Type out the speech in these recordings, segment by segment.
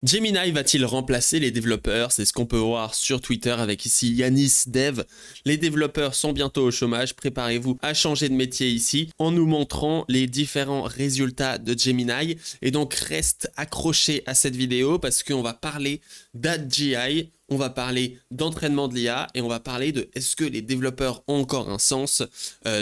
Gemini va-t-il remplacer les développeurs? C'est ce qu'on peut voir sur Twitter avec ici Yanis Dev. Les développeurs sont bientôt au chômage, préparez-vous à changer de métier ici en nous montrant les différents résultats de Gemini. Et donc reste accroché à cette vidéo parce qu'on va parler d'AGI, on va parler d'entraînement de l'IA et on va parler de est-ce que les développeurs ont encore un sens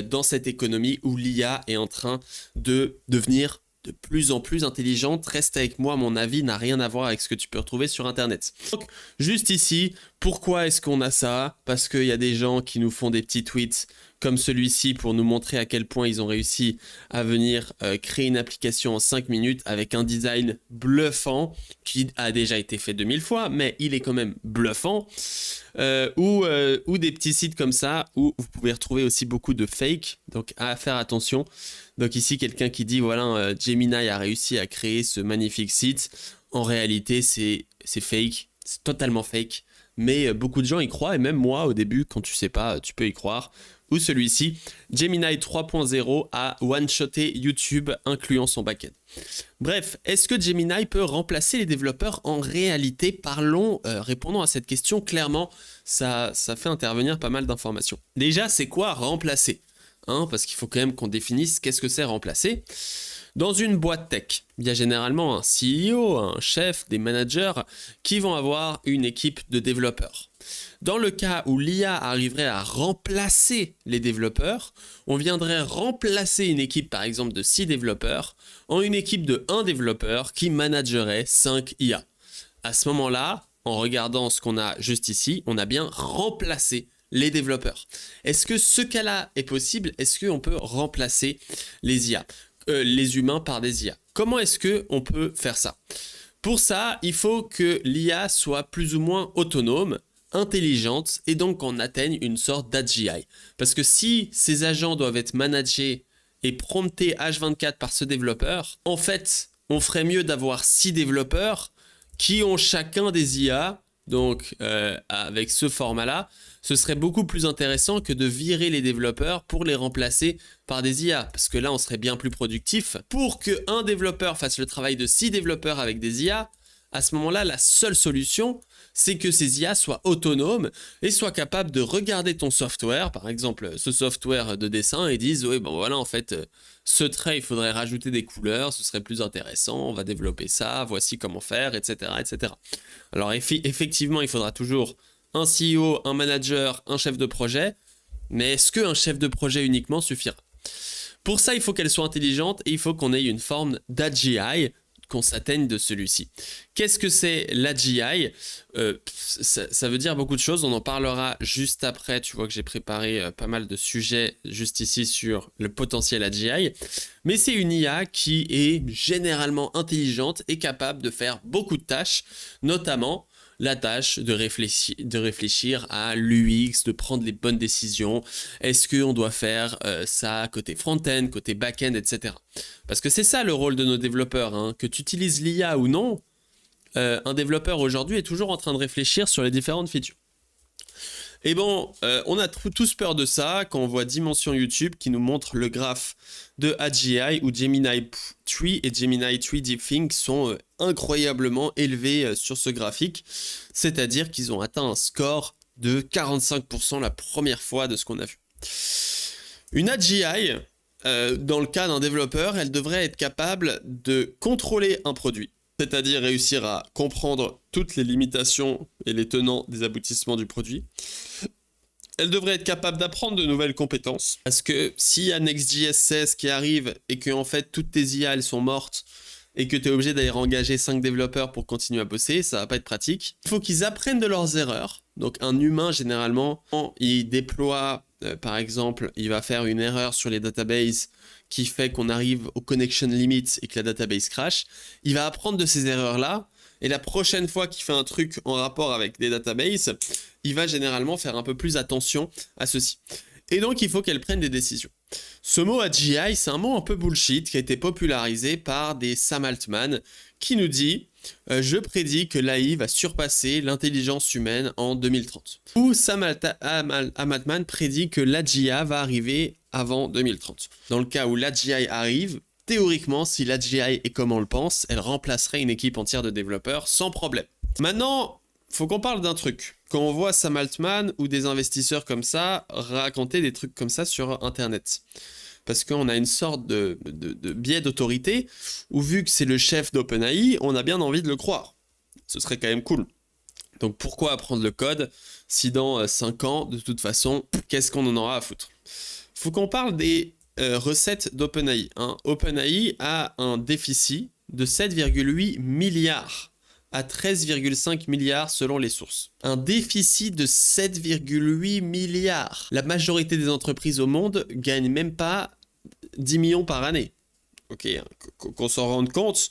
dans cette économie où l'IA est en train de devenir de plus en plus intelligente. Reste avec moi, mon avis n'a rien à voir avec ce que tu peux retrouver sur internet. Donc, juste ici, pourquoi est-ce qu'on a ça? Parce qu'il y a des gens qui nous font des petits tweets comme celui-ci pour nous montrer à quel point ils ont réussi à venir créer une application en 5 minutes avec un design bluffant qui a déjà été fait 2000 fois, mais il est quand même bluffant. Ou des petits sites comme ça où vous pouvez retrouver aussi beaucoup de fake, donc à faire attention. Donc ici quelqu'un qui dit voilà Gemini a réussi à créer ce magnifique site. En réalité c'est fake, c'est totalement fake, mais beaucoup de gens y croient et même moi au début quand tu sais pas tu peux y croire. Ou celui-ci, Gemini 3.0 a one-shoté YouTube incluant son backend. Bref, est-ce que Gemini peut remplacer les développeurs en réalité? Parlons, répondons à cette question clairement, ça fait intervenir pas mal d'informations. Déjà, c'est quoi remplacer? Parce qu'il faut quand même qu'on définisse qu'est-ce que c'est remplacer. Dans une boîte tech, il y a généralement un CEO, un chef, des managers qui vont avoir une équipe de développeurs. Dans le cas où l'IA arriverait à remplacer les développeurs, on viendrait remplacer une équipe par exemple de 6 développeurs en une équipe de 1 développeur qui managerait 5 IA. À ce moment-là, en regardant ce qu'on a juste ici, on a bien remplacé les développeurs. Est-ce que ce cas-là est possible? Est-ce qu'on peut remplacer les IA, les humains par des IA? Comment est-ce qu'on peut faire ça? Pour ça, il faut que l'IA soit plus ou moins autonome, intelligente et donc qu'on atteigne une sorte d'AGI. Parce que si ces agents doivent être managés et promptés H24 par ce développeur, en fait, on ferait mieux d'avoir 6 développeurs qui ont chacun des IA. Donc, avec ce format-là, ce serait beaucoup plus intéressant que de virer les développeurs pour les remplacer par des IA. Parce que là, on serait bien plus productif. Pour qu'un développeur fasse le travail de 6 développeurs avec des IA, à ce moment-là, la seule solution, c'est que ces IA soient autonomes et soient capables de regarder ton software, par exemple ce software de dessin, et disent oui, bon voilà, en fait, ce trait, il faudrait rajouter des couleurs, ce serait plus intéressant, on va développer ça, voici comment faire, etc. etc. Alors effectivement, il faudra toujours un CEO, un manager, un chef de projet, mais est-ce qu'un chef de projet uniquement suffira? Pour ça, il faut qu'elle soit intelligente et il faut qu'on ait une forme d'AGI, qu'on s'atteigne de celui-ci. Qu'est-ce que c'est l'AGI? Ça veut dire beaucoup de choses, on en parlera juste après. Tu vois que j'ai préparé pas mal de sujets juste ici sur le potentiel AGI. Mais c'est une IA qui est généralement intelligente et capable de faire beaucoup de tâches, notamment la tâche de réfléchir à l'UX, de prendre les bonnes décisions. Est-ce qu'on doit faire ça côté front-end, côté back-end, etc. Parce que c'est ça le rôle de nos développeurs, que tu utilises l'IA ou non, un développeur aujourd'hui est toujours en train de réfléchir sur les différentes features. Et bon, on a tous peur de ça quand on voit Dimension YouTube qui nous montre le graphe de AGI où Gemini 3 et Gemini 3 Deepthink sont incroyablement élevés sur ce graphique. C'est-à-dire qu'ils ont atteint un score de 45% la première fois de ce qu'on a vu. Une AGI, dans le cas d'un développeur, elle devrait être capable de contrôler un produit. C'est-à-dire réussir à comprendre toutes les limitations et les tenants des aboutissements du produit. Elle devrait être capable d'apprendre de nouvelles compétences. Parce que s'il y a Next.js 16 qui arrive et que en fait toutes tes IA elles sont mortes et que tu es obligé d'aller engager 5 développeurs pour continuer à bosser, ça va pas être pratique. Il faut qu'ils apprennent de leurs erreurs. Donc un humain généralement, quand il déploie, par exemple, il va faire une erreur sur les databases qui fait qu'on arrive au connection limit et que la database crash, il va apprendre de ces erreurs-là, et la prochaine fois qu'il fait un truc en rapport avec des databases, il va généralement faire un peu plus attention à ceci. Et donc, il faut qu'elle prenne des décisions. Ce mot AGI, c'est un mot un peu bullshit qui a été popularisé par des Sam Altman qui nous dit « Je prédis que l'AI va surpasser l'intelligence humaine en 2030 ». Ou Sam Altman prédit que l'AGI va arriver avant 2030. Dans le cas où l'AGI arrive, théoriquement, si l'AGI est comme on le pense, elle remplacerait une équipe entière de développeurs sans problème. Maintenant, faut qu'on parle d'un truc. Quand on voit Sam Altman ou des investisseurs comme ça raconter des trucs comme ça sur Internet. Parce qu'on a une sorte de biais d'autorité, où vu que c'est le chef d'OpenAI, on a bien envie de le croire. Ce serait quand même cool. Donc pourquoi apprendre le code si dans 5 ans, de toute façon, qu'est-ce qu'on en aura à foutre? Faut qu'on parle des recettes d'OpenAI. Hein. OpenAI a un déficit de 7,8 milliards à 13,5 milliards selon les sources. Un déficit de 7,8 milliards. La majorité des entreprises au monde gagnent même pas 10 millions par année. Ok, qu'on s'en rende compte,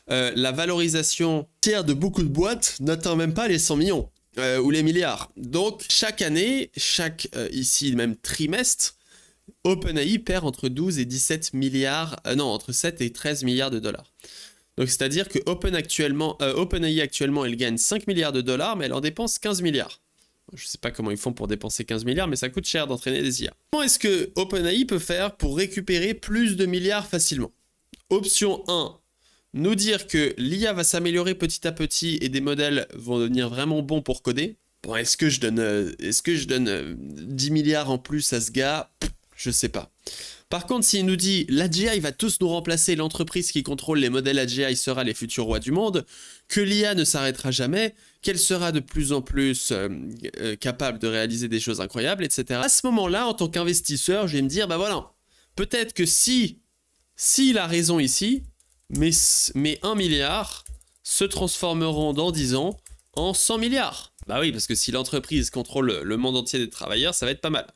la valorisation tiers de beaucoup de boîtes n'atteint même pas les 100 millions ou les milliards. Donc chaque année, ici même trimestre, OpenAI perd entre 12 et 17 milliards, entre 7 et 13 milliards de dollars. Donc c'est-à-dire que OpenAI actuellement, elle gagne 5 milliards de dollars, mais elle en dépense 15 milliards. Je ne sais pas comment ils font pour dépenser 15 milliards, mais ça coûte cher d'entraîner des IA. Comment est-ce que OpenAI peut faire pour récupérer plus de milliards facilement? Option 1, nous dire que l'IA va s'améliorer petit à petit et des modèles vont devenir vraiment bons pour coder. Bon, est-ce que je donne 10 milliards en plus à ce gars? Je sais pas. Par contre, s'il nous dit l'AGI va tous nous remplacer, l'entreprise qui contrôle les modèles AGI sera les futurs rois du monde, que l'IA ne s'arrêtera jamais, qu'elle sera de plus en plus capable de réaliser des choses incroyables, etc. À ce moment-là, en tant qu'investisseur, je vais me dire, bah voilà, peut-être que s'il a raison ici, mes 1 milliard se transformeront dans 10 ans en 100 milliards. Bah oui, parce que si l'entreprise contrôle le monde entier des travailleurs, ça va être pas mal.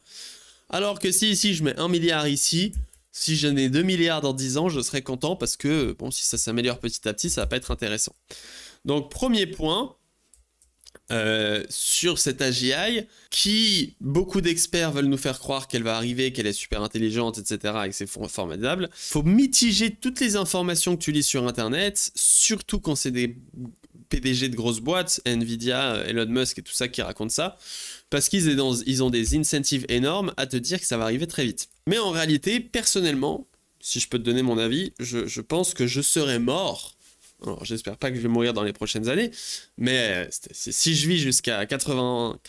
Alors que si ici je mets 1 milliard ici, si j'en ai 2 milliards dans 10 ans, je serai content parce que bon, si ça s'améliore petit à petit, ça va pas être intéressant. Donc premier point sur cette AGI qui, beaucoup d'experts veulent nous faire croire qu'elle va arriver, qu'elle est super intelligente, etc. et que c'est formidable. Faut mitiger toutes les informations que tu lis sur Internet, surtout quand c'est des PDG de grosses boîtes, Nvidia, Elon Musk et tout ça qui racontent ça. Parce qu'ils ont des incentives énormes à te dire que ça va arriver très vite. Mais en réalité, personnellement, si je peux te donner mon avis, je pense que je serai mort. Alors, j'espère pas que je vais mourir dans les prochaines années, mais si je vis jusqu'à 80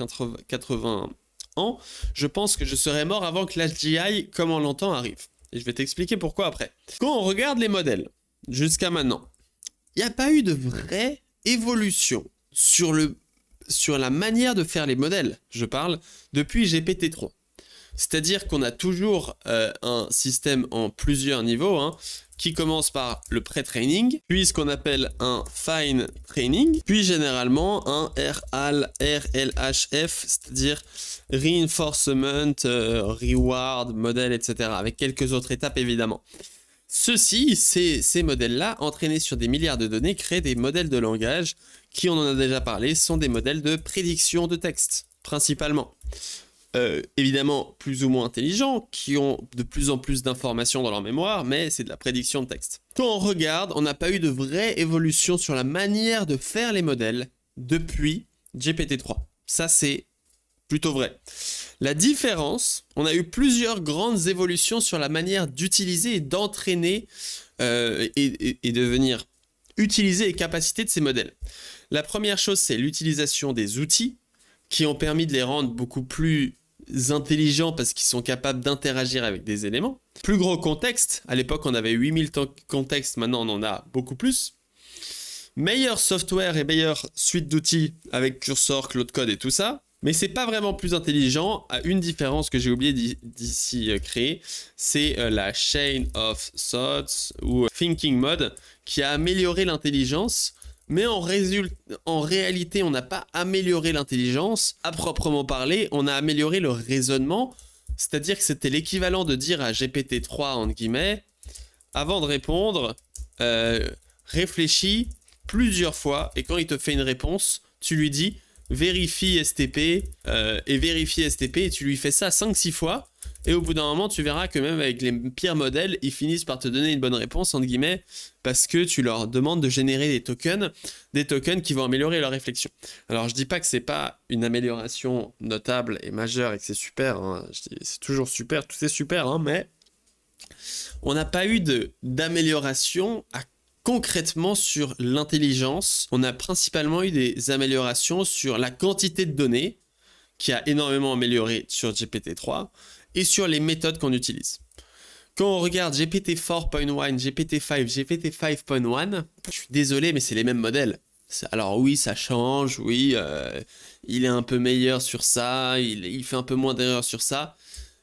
ans, je pense que je serai mort avant que l'AGI, comme on l'entend, arrive. Et je vais t'expliquer pourquoi après. Quand on regarde les modèles, jusqu'à maintenant, il n'y a pas eu de vraie évolution sur la manière de faire les modèles, je parle, depuis GPT-3. C'est-à-dire qu'on a toujours un système en plusieurs niveaux, hein, qui commence par le pré-training, puis ce qu'on appelle un fine training, puis généralement un RLHF, c'est-à-dire reinforcement, reward, modèle, etc. avec quelques autres étapes évidemment. Ces modèles-là, entraînés sur des milliards de données, créent des modèles de langage qui, on en a déjà parlé, sont des modèles de prédiction de texte, principalement. Évidemment plus ou moins intelligents, qui ont de plus en plus d'informations dans leur mémoire, mais c'est de la prédiction de texte. Quand on regarde, on n'a pas eu de vraie évolution sur la manière de faire les modèles depuis GPT-3. Ça, c'est plutôt vrai. La différence, on a eu plusieurs grandes évolutions sur la manière d'utiliser et d'entraîner et de venir utiliser les capacités de ces modèles. La première chose, c'est l'utilisation des outils qui ont permis de les rendre beaucoup plus intelligents parce qu'ils sont capables d'interagir avec des éléments. Plus gros contexte, à l'époque on avait 8000 contextes, maintenant on en a beaucoup plus. Meilleur software et meilleure suite d'outils avec Cursor, Claude Code et tout ça. Mais c'est pas vraiment plus intelligent, à une différence que j'ai oublié d'ici créer, c'est la Chain of Thoughts ou Thinking Mode qui a amélioré l'intelligence. Mais en réalité, on n'a pas amélioré l'intelligence. À proprement parler, on a amélioré le raisonnement. C'est-à-dire que c'était l'équivalent de dire à GPT-3, entre guillemets, avant de répondre, réfléchis plusieurs fois. Et quand il te fait une réponse, tu lui dis vérifie STP et vérifie STP. Et tu lui fais ça 5-6 fois. Et au bout d'un moment, tu verras que même avec les pires modèles, ils finissent par te donner une bonne réponse, entre guillemets, parce que tu leur demandes de générer des tokens qui vont améliorer leur réflexion. Alors, je dis pas que c'est pas une amélioration notable et majeure et que c'est super, hein. C'est toujours super, tout est super, hein, mais On n'a pas eu d'amélioration concrètement sur l'intelligence. On a principalement eu des améliorations sur la quantité de données, qui a énormément amélioré sur GPT-3, et sur les méthodes qu'on utilise. Quand on regarde GPT 4.1, GPT 5, GPT 5.1, je suis désolé, mais c'est les mêmes modèles. Alors oui, ça change, oui, il est un peu meilleur sur ça, il fait un peu moins d'erreurs sur ça,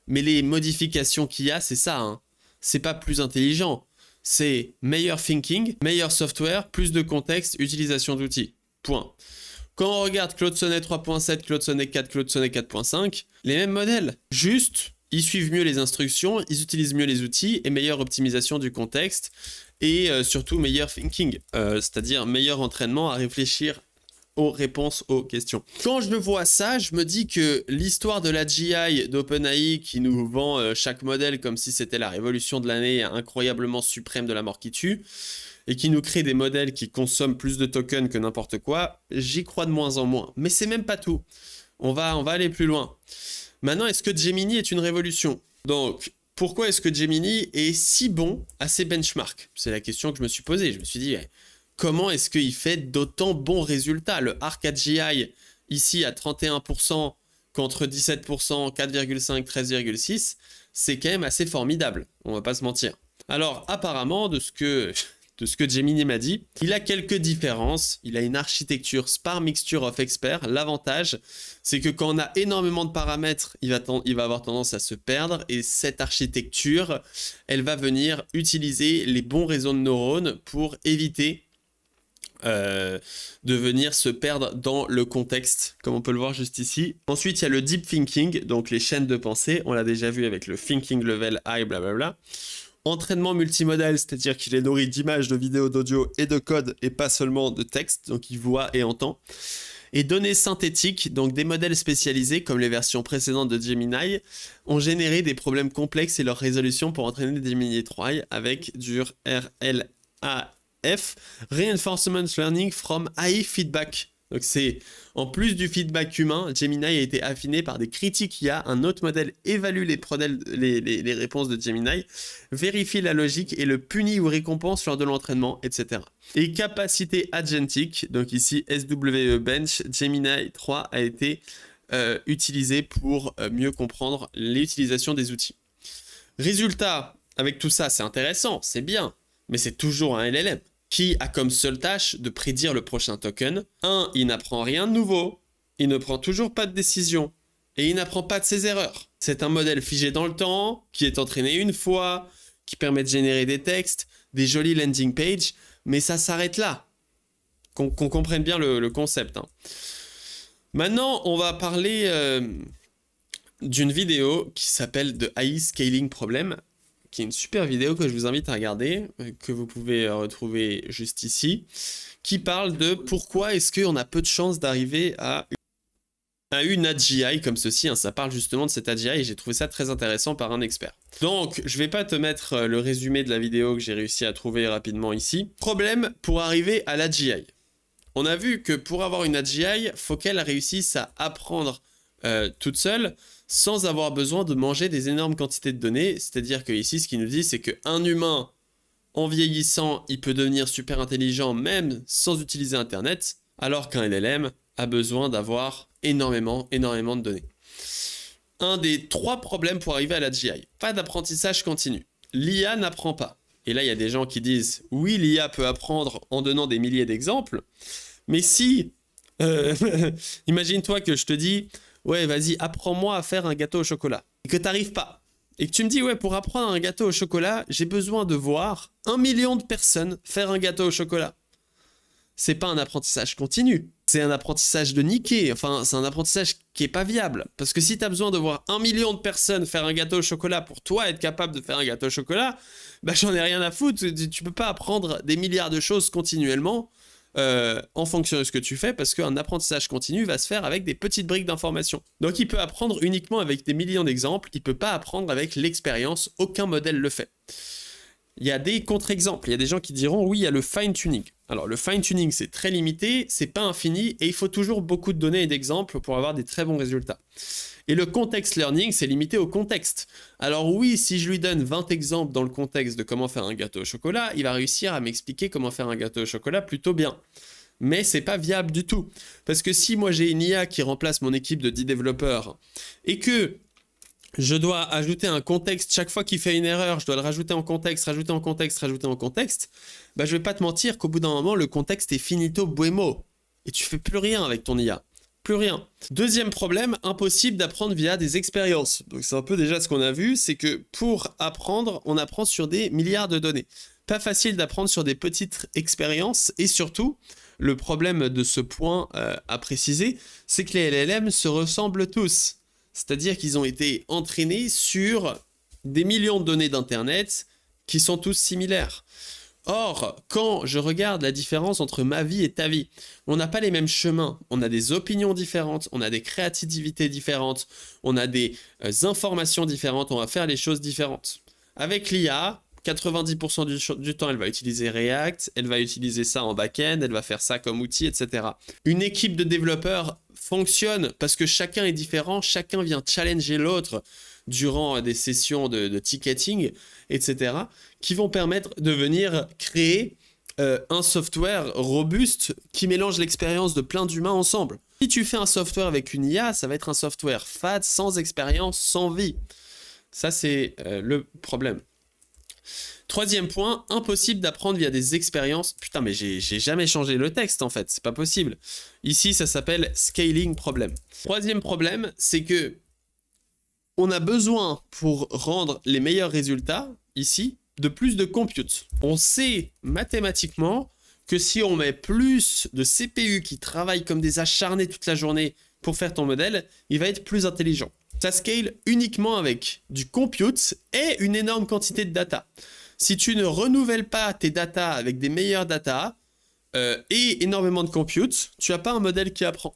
mais les modifications qu'il y a, c'est ça, hein. C'est pas plus intelligent, c'est meilleur thinking, meilleur software, plus de contexte, utilisation d'outils, point. Quand on regarde Claude Sonnet 3.7, Claude Sonnet 4, Claude Sonnet 4.5, les mêmes modèles, juste, ils suivent mieux les instructions, ils utilisent mieux les outils et meilleure optimisation du contexte et surtout meilleur thinking, c'est-à-dire meilleur entraînement à réfléchir aux réponses aux questions. Quand je vois ça, je me dis que l'histoire de la GI d'OpenAI qui nous vend chaque modèle comme si c'était la révolution de l'année incroyablement suprême de la mort qui tue et qui nous crée des modèles qui consomment plus de tokens que n'importe quoi, j'y crois de moins en moins. Mais c'est même pas tout. On va aller plus loin. Maintenant, est-ce que Gemini est une révolution? Donc, pourquoi est-ce que Gemini est si bon à ses benchmarks? C'est la question que je me suis posée. Je me suis dit, comment est-ce qu'il fait d'autant bons résultats? Le Arc AGI, ici à 31% contre 17%, 4,5, 13,6, c'est quand même assez formidable. On va pas se mentir. Alors, apparemment, de ce que Gemini m'a dit, il a quelques différences. Il a une architecture Sparse Mixture of Experts. L'avantage, c'est que quand on a énormément de paramètres, il va avoir tendance à se perdre. Et cette architecture, elle va venir utiliser les bons réseaux de neurones pour éviter de venir se perdre dans le contexte, comme on peut le voir juste ici. Ensuite, il y a le Deep Thinking, donc les chaînes de pensée. On l'a déjà vu avec le Thinking Level High, blablabla. Entraînement multimodal, c'est-à-dire qu'il est nourri d'images, de vidéos, d'audio et de code et pas seulement de texte, donc il voit et entend. Et données synthétiques, donc des modèles spécialisés comme les versions précédentes de Gemini, ont généré des problèmes complexes et leur résolution pour entraîner des Gemini 3 avec du RLAF, Reinforcement Learning from AI Feedback. Donc c'est, en plus du feedback humain, Gemini a été affiné par des critiques IA. Un autre modèle évalue les réponses de Gemini, vérifie la logique et le punit ou récompense lors de l'entraînement, etc. Et capacité agentique, donc ici SWE Bench, Gemini 3 a été utilisé pour mieux comprendre l'utilisation des outils. Résultat, avec tout ça, c'est intéressant, c'est bien, mais c'est toujours un LLM. Qui a comme seule tâche de prédire le prochain token. Il n'apprend rien de nouveau, il ne prend toujours pas de décision, et il n'apprend pas de ses erreurs. C'est un modèle figé dans le temps, qui est entraîné une fois, qui permet de générer des textes, des jolies landing pages, mais ça s'arrête là. Qu'on comprenne bien le concept. Hein. Maintenant, on va parler d'une vidéo qui s'appelle The AI Scaling Problem, qui est une super vidéo que je vous invite à regarder, que vous pouvez retrouver juste ici, qui parle de pourquoi est-ce qu'on a peu de chances d'arriver à une AGI comme ceci. Hein. Ça parle justement de cette AGI et j'ai trouvé ça très intéressant par un expert. Donc, je ne vais pas te mettre le résumé de la vidéo que j'ai réussi à trouver rapidement ici. Problème pour arriver à l'AGI. On a vu que pour avoir une AGI, il faut qu'elle réussisse à apprendre toute seule, sans avoir besoin de manger des énormes quantités de données. C'est-à-dire que ici, ce qu'il nous dit, c'est qu'un humain, en vieillissant, il peut devenir super intelligent même sans utiliser Internet, alors qu'un LLM a besoin d'avoir énormément de données. Un des 3 problèmes pour arriver à la GI. Pas d'apprentissage continu. L'IA n'apprend pas. Et là, il y a des gens qui disent, oui, l'IA peut apprendre en donnant des milliers d'exemples, mais si, imagine-toi que je te dis, ouais, vas-y, apprends-moi à faire un gâteau au chocolat. Et que tu n'arrives pas. Et que tu me dis, ouais, pour apprendre un gâteau au chocolat, j'ai besoin de voir 1 million de personnes faire un gâteau au chocolat. C'est pas un apprentissage continu. C'est un apprentissage de niquer. Enfin, c'est un apprentissage qui est pas viable. Parce que si tu as besoin de voir 1 million de personnes faire un gâteau au chocolat pour toi être capable de faire un gâteau au chocolat, bah j'en ai rien à foutre. Tu peux pas apprendre des milliards de choses continuellement en fonction de ce que tu fais, parce qu'un apprentissage continu va se faire avec des petites briques d'information. Donc il peut apprendre uniquement avec des millions d'exemples, il peut pas apprendre avec l'expérience, aucun modèle le fait. il y a des contre-exemples. Il y a des gens qui diront, oui, il y a le fine-tuning. Alors, le fine-tuning, c'est très limité, c'est pas infini, et il faut toujours beaucoup de données et d'exemples pour avoir des très bons résultats. Et le context learning, c'est limité au contexte. Alors oui, si je lui donne 20 exemples dans le contexte de comment faire un gâteau au chocolat, il va réussir à m'expliquer comment faire un gâteau au chocolat plutôt bien. Mais c'est pas viable du tout. Parce que si moi j'ai une IA qui remplace mon équipe de 10 développeurs, et que je dois ajouter un contexte, chaque fois qu'il fait une erreur, je dois le rajouter en contexte, rajouter en contexte, rajouter en contexte, bah je vais pas te mentir qu'au bout d'un moment, le contexte est finito buemo. Et tu fais plus rien avec ton IA. Plus rien. Deuxième problème, impossible d'apprendre via des expériences. Donc c'est un peu déjà ce qu'on a vu, c'est que pour apprendre, on apprend sur des milliards de données. Pas facile d'apprendre sur des petites expériences, et surtout, le problème de ce point à préciser, c'est que les LLM se ressemblent tous. C'est-à-dire qu'ils ont été entraînés sur des millions de données d'Internet qui sont tous similaires. Or, quand je regarde la différence entre ma vie et ta vie, on n'a pas les mêmes chemins, on a des opinions différentes, on a des créativités différentes, on a des informations différentes, on va faire les choses différentes. Avec l'IA, 90% du temps, elle va utiliser React, elle va utiliser ça en back-end, elle va faire ça comme outil, etc. Une équipe de développeurs fonctionne parce que chacun est différent, chacun vient challenger l'autre durant des sessions de ticketing, etc., qui vont permettre de venir créer un software robuste qui mélange l'expérience de plein d'humains ensemble. Si tu fais un software avec une IA, ça va être un software fade, sans expérience, sans vie. Ça, c'est le problème. Troisième point, impossible d'apprendre via des expériences. Putain, mais j'ai jamais changé le texte en fait, c'est pas possible. Ici, ça s'appelle scaling problem. Troisième problème, c'est que on a besoin pour rendre les meilleurs résultats, ici, de plus de compute. On sait mathématiquement que si on met plus de CPU qui travaillent comme des acharnés toute la journée pour faire ton modèle, il va être plus intelligent. Ça scale uniquement avec du compute et une énorme quantité de data. Si tu ne renouvelles pas tes data avec des meilleures data et énormément de compute, tu n'as pas un modèle qui apprend.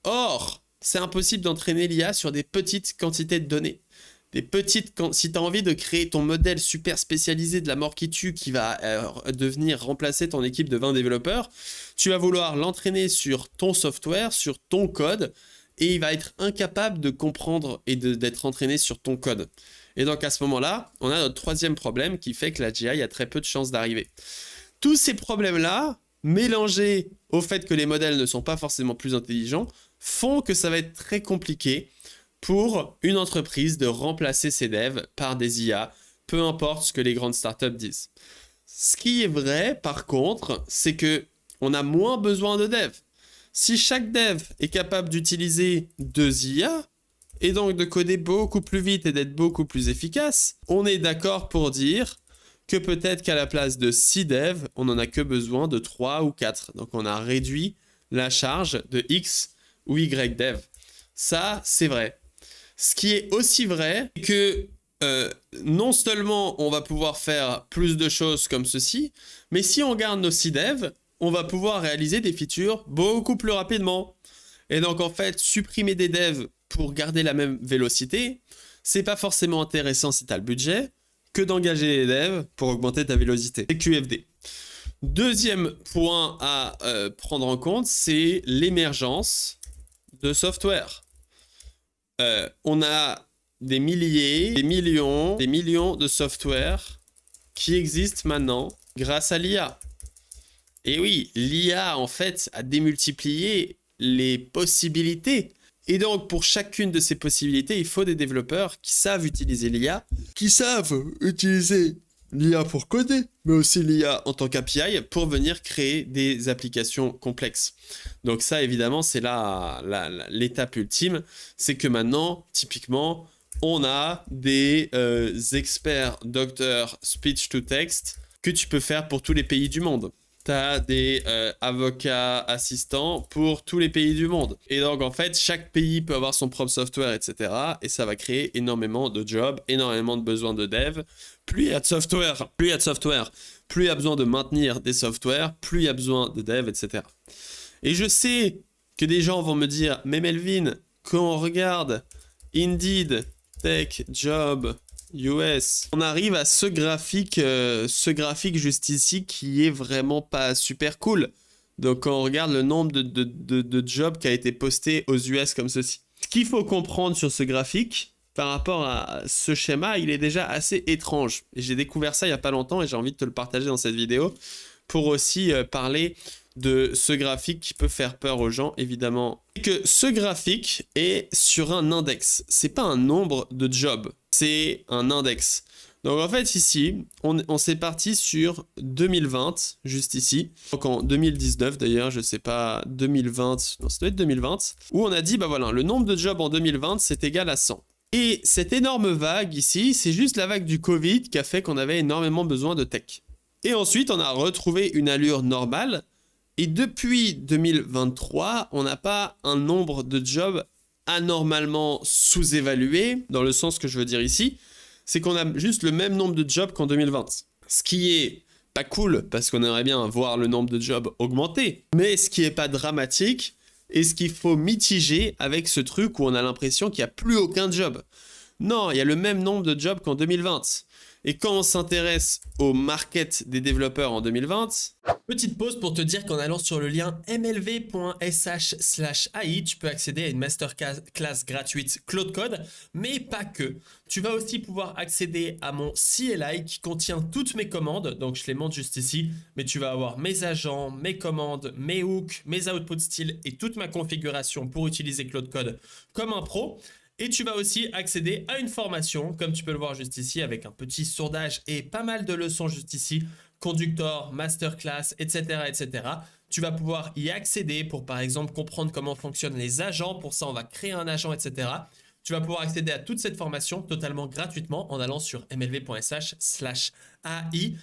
Or, c'est impossible d'entraîner l'IA sur des petites quantités de données. Si tu as envie de créer ton modèle super spécialisé de la mort qui tue qui va devenir remplacer ton équipe de 20 développeurs, tu vas vouloir l'entraîner sur ton software, sur ton code, et il va être incapable de comprendre et d'être entraîné sur ton code. Et donc à ce moment-là, on a notre troisième problème qui fait que la GI a très peu de chances d'arriver. Tous ces problèmes-là, mélangés au fait que les modèles ne sont pas forcément plus intelligents, font que ça va être très compliqué pour une entreprise de remplacer ses devs par des IA, peu importe ce que les grandes startups disent. Ce qui est vrai, par contre, c'est que on a moins besoin de devs. Si chaque dev est capable d'utiliser 2 IA, et donc de coder beaucoup plus vite et d'être beaucoup plus efficace, on est d'accord pour dire que peut-être qu'à la place de 6 devs, on n'en a que besoin de 3 ou 4. Donc on a réduit la charge de X ou Y dev. Ça, c'est vrai. Ce qui est aussi vrai, c'est que non seulement on va pouvoir faire plus de choses comme ceci, mais si on garde nos 6 devs, on va pouvoir réaliser des features beaucoup plus rapidement. Et donc en fait, supprimer des devs pour garder la même vélocité, c'est pas forcément intéressant si tu as le budget que d'engager les devs pour augmenter ta vélocité. C'est QFD. Deuxième point à prendre en compte, c'est l'émergence de software. On a des milliers, des millions de software qui existent maintenant grâce à l'IA. Et oui, l'IA en fait a démultiplié les possibilités. Et donc, pour chacune de ces possibilités, il faut des développeurs qui savent utiliser l'IA, qui savent utiliser l'IA pour coder, mais aussi l'IA en tant qu'API pour venir créer des applications complexes. Donc ça, évidemment, c'est l'étape ultime. C'est que maintenant, typiquement, on a des experts docteurs speech-to-text que tu peux faire pour tous les pays du monde. Tu as des avocats assistants pour tous les pays du monde. Et donc, en fait, chaque pays peut avoir son propre software, etc. Et ça va créer énormément de jobs, énormément de besoins de dev. Plus il y a de software, plus il y a besoin de maintenir des softwares, plus il y a besoin de dev, etc. Et je sais que des gens vont me dire « Mais Melvin, quand on regarde Indeed, Tech, Job, US. On arrive à ce graphique juste ici qui est vraiment pas super cool. Donc quand on regarde le nombre de jobs qui a été posté aux US comme ceci. Ce qu'il faut comprendre sur ce graphique, par rapport à ce schéma, il est déjà assez étrange. Et j'ai découvert ça il n'y a pas longtemps et j'ai envie de te le partager dans cette vidéo pour aussi parler de ce graphique qui peut faire peur aux gens, évidemment. Et que ce graphique est sur un index. C'est pas un nombre de jobs, c'est un index. Donc en fait ici, on s'est parti sur 2020, juste ici. Donc en 2019 d'ailleurs, je sais pas, 2020, non ça doit être 2020, où on a dit, bah voilà, le nombre de jobs en 2020 c'est égal à 100. Et cette énorme vague ici, c'est juste la vague du Covid qui a fait qu'on avait énormément besoin de tech. Et ensuite, on a retrouvé une allure normale. Et depuis 2023, on n'a pas un nombre de jobs anormalement sous-évalué, dans le sens que je veux dire ici, c'est qu'on a juste le même nombre de jobs qu'en 2020. Ce qui est pas cool, parce qu'on aimerait bien voir le nombre de jobs augmenter, mais ce qui est pas dramatique, et ce qu'il faut mitiger avec ce truc où on a l'impression qu'il n'y a plus aucun job. Non, il y a le même nombre de jobs qu'en 2020. Et quand on s'intéresse au market des développeurs en 2020... Petite pause pour te dire qu'en allant sur le lien mlv.sh/ai, tu peux accéder à une masterclass gratuite Claude Code, mais pas que. Tu vas aussi pouvoir accéder à mon CLI qui contient toutes mes commandes, donc je les montre juste ici, mais tu vas avoir mes agents, mes commandes, mes hooks, mes output styles et toute ma configuration pour utiliser Claude Code comme un pro. Et tu vas aussi accéder à une formation, comme tu peux le voir juste ici, avec un petit sourdage et pas mal de leçons juste ici, conductor, masterclass, etc., etc. Tu vas pouvoir y accéder pour, par exemple, comprendre comment fonctionnent les agents. Pour ça, on va créer un agent, etc. Tu vas pouvoir accéder à toute cette formation totalement gratuitement en allant sur mlv.sh/ai.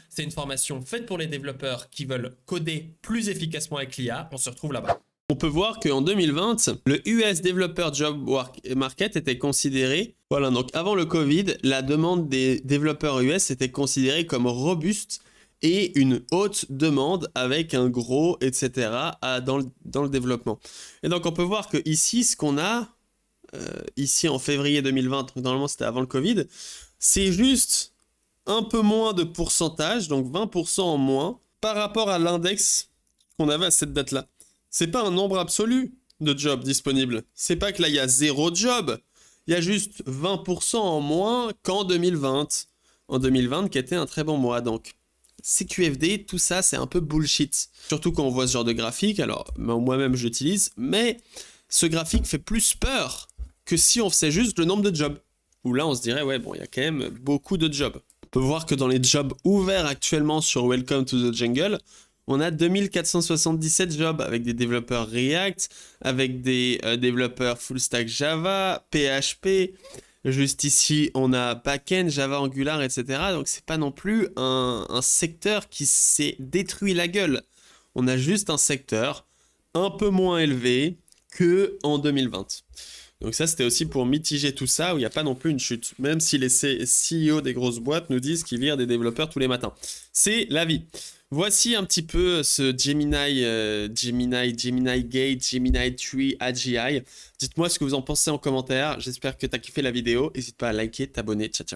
C'est une formation faite pour les développeurs qui veulent coder plus efficacement avec l'IA. On se retrouve là-bas. On peut voir qu'en 2020, le US Developer Job Market était considéré, voilà, donc avant le Covid, la demande des développeurs US était considérée comme robuste et une haute demande avec un gros, etc. dans le développement. Et donc on peut voir que ici, ce qu'on a, ici en février 2020, donc normalement c'était avant le Covid, c'est juste un peu moins de pourcentage, donc 20% en moins, par rapport à l'index qu'on avait à cette date-là. C'est pas un nombre absolu de jobs disponibles. C'est pas que là, il y a 0 job. Il y a juste 20% en moins qu'en 2020. En 2020, qui était un très bon mois. Donc, CQFD, tout ça, c'est un peu bullshit. Surtout quand on voit ce genre de graphique. Alors, moi-même, j'utilise. Mais ce graphique fait plus peur que si on faisait juste le nombre de jobs. Où là, on se dirait, ouais, bon, il y a quand même beaucoup de jobs. On peut voir que dans les jobs ouverts actuellement sur Welcome to the Jungle, on a 2477 jobs avec des développeurs React, avec des développeurs full stack Java, PHP. Juste ici, on a backend, Java, Angular, etc. Donc, c'est pas non plus un secteur qui s'est détruit la gueule. On a juste un secteur un peu moins élevé qu'en 2020. Donc ça, c'était aussi pour mitiger tout ça, où il n'y a pas non plus une chute. Même si les CEO des grosses boîtes nous disent qu'ils virent des développeurs tous les matins. C'est la vie. Voici un petit peu ce Gemini Gate, Gemini Tree AGI. Dites-moi ce que vous en pensez en commentaire. J'espère que tu as kiffé la vidéo. N'hésite pas à liker, t'abonner. Ciao, ciao.